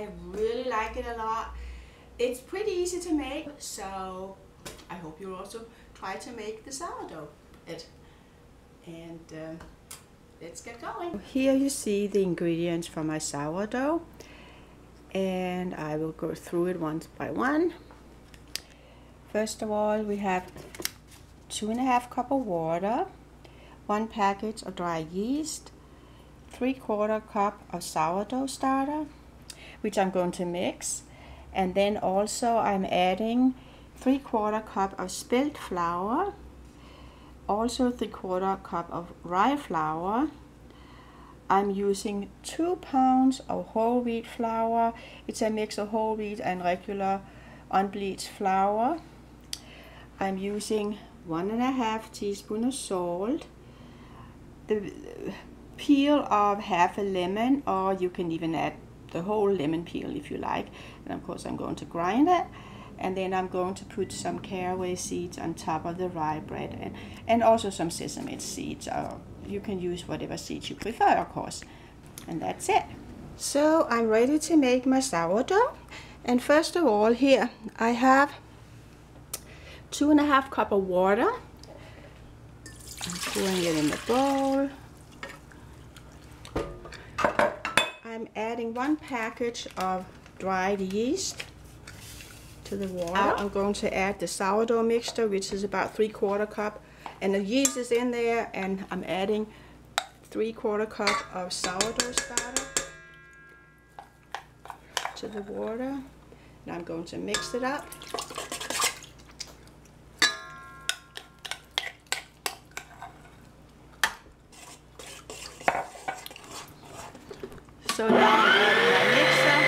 I really like it a lot. It's pretty easy to make, so I hope you'll also try to make the sourdough. And let's get going. Here you see the ingredients for my sourdough, and I will go through it one by one. First of all, we have 2½ cup of water, 1 package of dry yeast, 3/4 cup of sourdough starter, which I'm going to mix, and then also I'm adding 3/4 cup of spelt flour, also 3/4 cup of rye flour. I'm using 2 pounds of whole wheat flour. It's a mix of whole wheat and regular unbleached flour. I'm using 1½ teaspoon of salt, the peel of half a lemon, or you can even add the whole lemon peel if you like. And of course I'm going to grind it, and then I'm going to put some caraway seeds on top of the rye bread, and also some sesame seeds, or you can use whatever seeds you prefer, of course. And that's it. So I'm ready to make my sourdough, and first of all, here I have 2½ cup of water. I'm pouring it in the bowl. I'm adding 1 package of dried yeast to the water. Now I'm going to add the sourdough mixture, which is about 3/4 cup, and the yeast is in there, and I'm adding 3/4 cup of sourdough starter to the water. Now I'm going to mix it up. So now I'm adding my mixer,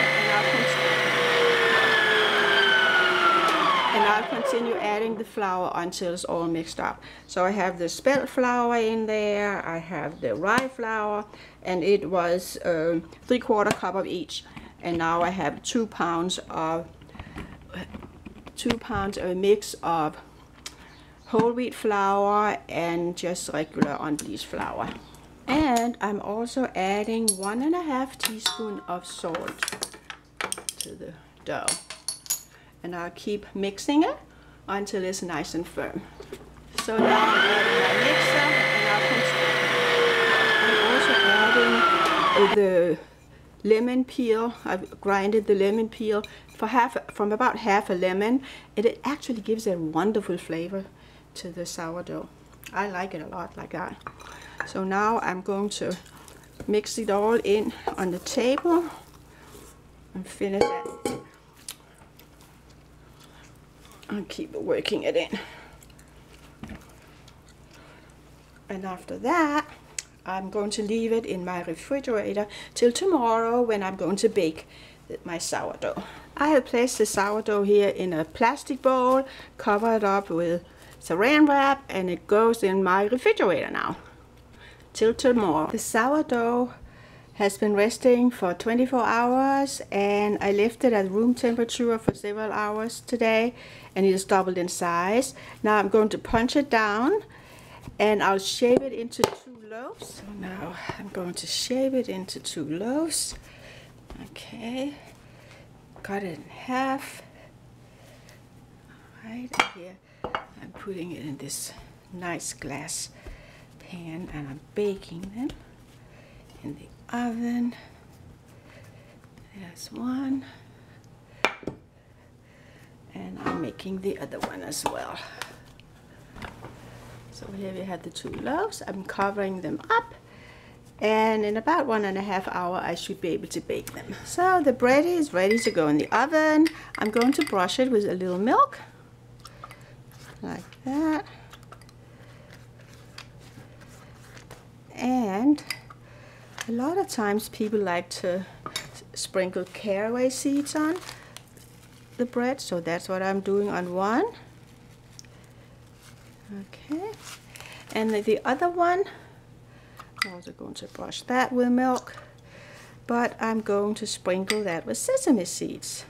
and I'll continue adding the flour until it's all mixed up. So I have the spelt flour in there, I have the rye flour, and it was 3/4 cup of each. And now I have 2 pounds of a mix of whole wheat flour and just regular unbleached flour. And I'm also adding 1½ teaspoon of salt to the dough. And I'll keep mixing it until it's nice and firm. So now I'm adding my mixer, and I'm also adding the lemon peel. I've grinded the lemon peel from about half a lemon, and it actually gives a wonderful flavor to the sourdough. I like it a lot like that. So now I'm going to mix it all in on the table and finish it. I'll keep working it in. And after that, I'm going to leave it in my refrigerator till tomorrow, when I'm going to bake my sourdough. I have placed the sourdough here in a plastic bowl, covered up with saran wrap, and it goes in my refrigerator now till tomorrow. The sourdough has been resting for 24 hours, and I left it at room temperature for several hours today, and it has doubled in size. Now I'm going to punch it down, and I'll shape it into 2 loaves. So now I'm going to shape it into 2 loaves. Okay, cut it in half. Right here, I'm putting it in this nice glass pan, and I'm baking them in the oven. There's one, and I'm making the other one as well. So here we have the 2 loaves. I'm covering them up, and in about 1½ hour I should be able to bake them. So the bread is ready to go in the oven. I'm going to brush it with a little milk, like that. And a lot of times people like to sprinkle caraway seeds on the bread, so that's what I'm doing on one. Okay, and the other one, I'm also going to brush that with milk, but I'm going to sprinkle that with sesame seeds,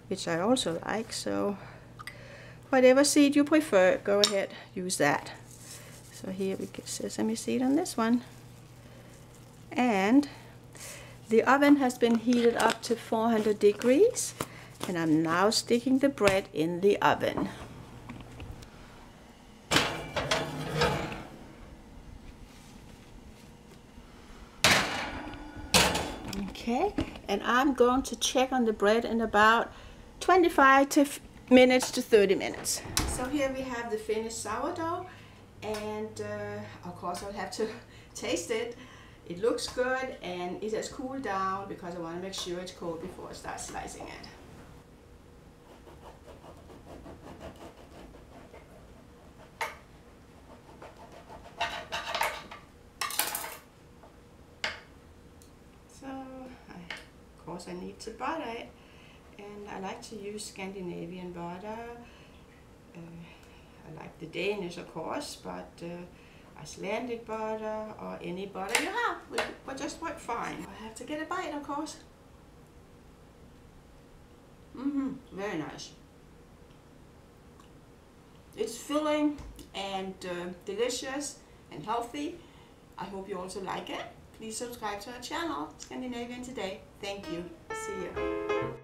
which I also like. So whatever seed you prefer, go ahead, use that. So here we get sesame seed on this one, and The oven has been heated up to 400 degrees, and I'm now sticking the bread in the oven. Okay, and I'm going to check on the bread in about 25 minutes to 30 minutes. So here we have the finished sourdough, and of course I'll have to taste it. It looks good, and it has cooled down because I want to make sure it's cold before I start slicing it. So, of course I need to butter it, and I like to use Scandinavian butter. I like the Danish, of course, but Icelandic butter or any butter you have will just work fine. I have to get a bite, of course. Very nice. It's filling and delicious and healthy. I hope you also like it. Please subscribe to our channel, Scandinavian Today. Thank you. See you.